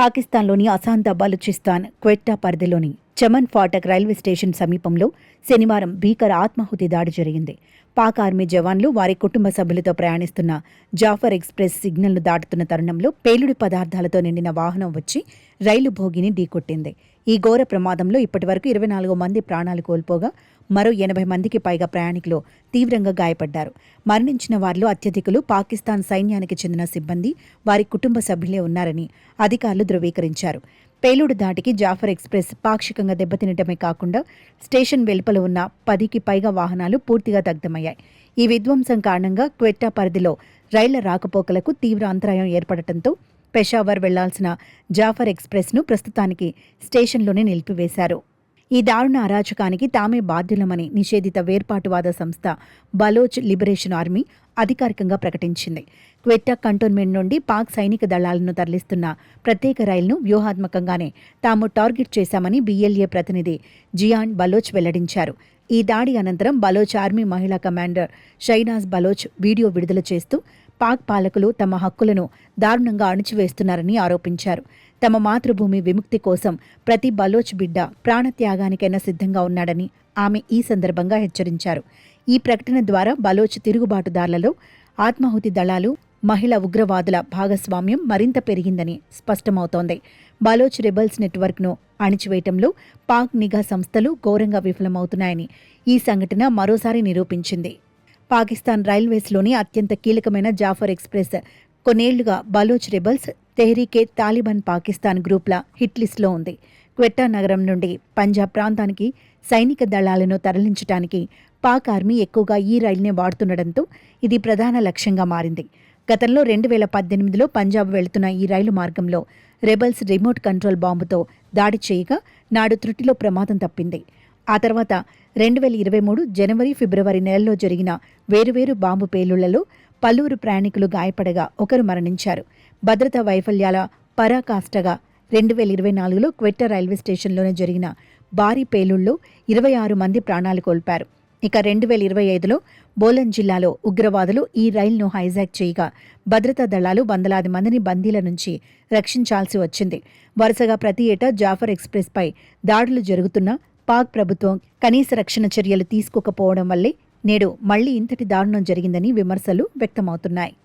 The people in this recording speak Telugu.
పాకిస్తాన్లోని అసాంత బలూచిస్తాన్ క్వెట్టా పరిధిలోని చమన్ ఫాటక్ రైల్వే స్టేషన్ సమీపంలో శనివారం భీకర ఆత్మాహుతి దాడి జరిగింది. పాక్ ఆర్మీ జవాన్లు వారి కుటుంబ సభ్యులతో ప్రయాణిస్తున్న జాఫర్ ఎక్స్ప్రెస్ సిగ్నల్ను దాటుతున్న తరుణంలో పేలుడు పదార్థాలతో నిండిన వాహనం వచ్చి రైలు భోగిని ఢీకొట్టింది. ఈ ఘోర ప్రమాదంలో ఇప్పటివరకు 24 మంది ప్రాణాలు కోల్పోగా మరో 80 మందికి పైగా ప్రయాణికులు తీవ్రంగా గాయపడ్డారు. మరణించిన వారిలో అత్యధికులు పాకిస్తాన్ సైన్యానికి చెందిన సిబ్బంది, వారి కుటుంబ సభ్యులే ఉన్నారని అధికారులు ధృవీకరించారు. పేలుడు దాటికి జాఫర్ ఎక్స్ప్రెస్ పాక్షికంగా దెబ్బతినటమే కాకుండా స్టేషన్ వెలుపల ఉన్న 10కి పైగా వాహనాలు పూర్తిగా దగ్ధమయ్యాయి. ఈ విధ్వంసం కారణంగా క్వెట్టా పరిధిలో రైళ్ల రాకపోకలకు తీవ్ర అంతరాయం ఏర్పడటంతో పెషావర్ వెళ్లాల్సిన జాఫర్ ఎక్స్ప్రెస్ను ప్రస్తుతానికి స్టేషన్లోనే నిలిపివేశారు. ఈ దారుణ అరాచకానికి తామే బాధ్యులమని నిషేధిత వేర్పాటువాద సంస్థ బలోచ్ లిబరేషన్ ఆర్మీ అధికారికంగా ప్రకటించింది. క్వెట్టా కంటోన్మెంట్ నుండి పాక్ సైనిక దళాలను తరలిస్తున్న ప్రత్యేక రైలును వ్యూహాత్మకంగానే తాము టార్గెట్ చేశామని BLA ప్రతినిధి జియాన్ బలోచ్ వెల్లడించారు. ఈ దాడి అనంతరం బలోచ్ ఆర్మీ మహిళా కమాండర్ షైనాజ్ బలోచ్ వీడియో విడుదల చేస్తూ పాక్ పాలకులు తమ హక్కులను దారుణంగా అణిచివేస్తున్నారని ఆరోపించారు. తమ మాతృభూమి విముక్తి కోసం ప్రతి బలోచ్ బిడ్డ ప్రాణత్యాగానికైనా సిద్ధంగా ఉన్నాడని ఆమె ఈ సందర్భంగా హెచ్చరించారు. ఈ ప్రకటన ద్వారా బలోచ్ తిరుగుబాటుదారులలో ఆత్మాహుతి దళాలు, మహిళా ఉగ్రవాదుల భాగస్వామ్యం మరింత పెరిగిందని స్పష్టమవుతోంది. బలోచ్ రెబల్స్ నెట్వర్క్ను అణిచివేయటంలో పాక్ నిఘా సంస్థలు ఘోరంగా విఫలమవుతున్నాయని ఈ సంఘటన మరోసారి నిరూపించింది. పాకిస్తాన్ రైల్వేస్లోని అత్యంత కీలకమైన జాఫర్ ఎక్స్ప్రెస్ కొన్నేళ్లుగా బలోచ్ రెబల్స్, తెహ్రీకే తాలిబాన్ పాకిస్తాన్ గ్రూప్ల హిట్ లిస్టులో ఉంది. క్వెట్టా నగరం నుండి పంజాబ్ ప్రాంతానికి సైనిక దళాలను తరలించడానికి పాక్ ఆర్మీ ఎక్కువగా ఈ రైలునే వాడుతుండటంతో ఇది ప్రధాన లక్ష్యంగా మారింది. గతంలో 2018లో పంజాబ్ వెళుతున్న ఈ రైలు మార్గంలో రెబల్స్ రిమోట్ కంట్రోల్ బాంబుతో దాడి చేయగా నాడు త్రుటిలో ప్రమాదం తప్పింది. ఆ తర్వాత 2023 జనవరి, ఫిబ్రవరి నెలల్లో జరిగిన వేరువేరు బాంబు పేలుళ్లలో పలువురు ప్రయాణికులు గాయపడగా ఒకరు మరణించారు. భద్రతా వైఫల్యాల పరాకాష్ఠగా 2024లో క్వెట్టా రైల్వే స్టేషన్లోనే జరిగిన భారీ పేలుళ్లో 26 మంది ప్రాణాలు కోల్పారు. ఇక 2025లో బోలన్ జిల్లాలో ఉగ్రవాదులు ఈ రైలును హైజాక్ చేయగా భద్రతా దళాలు వందలాది మందిని బందీల నుంచి రక్షించాల్సి వచ్చింది. వరుసగా ప్రతి ఏటా జాఫర్ ఎక్స్ప్రెస్పై దాడులు జరుగుతున్నా పాక్ ప్రభుత్వం కనీస రక్షణ చర్యలు తీసుకోకపోవడం వల్లే నేడు మళ్లీ ఇంతటి దారుణం జరిగిందని విమర్శలు వ్యక్తమవుతున్నాయి.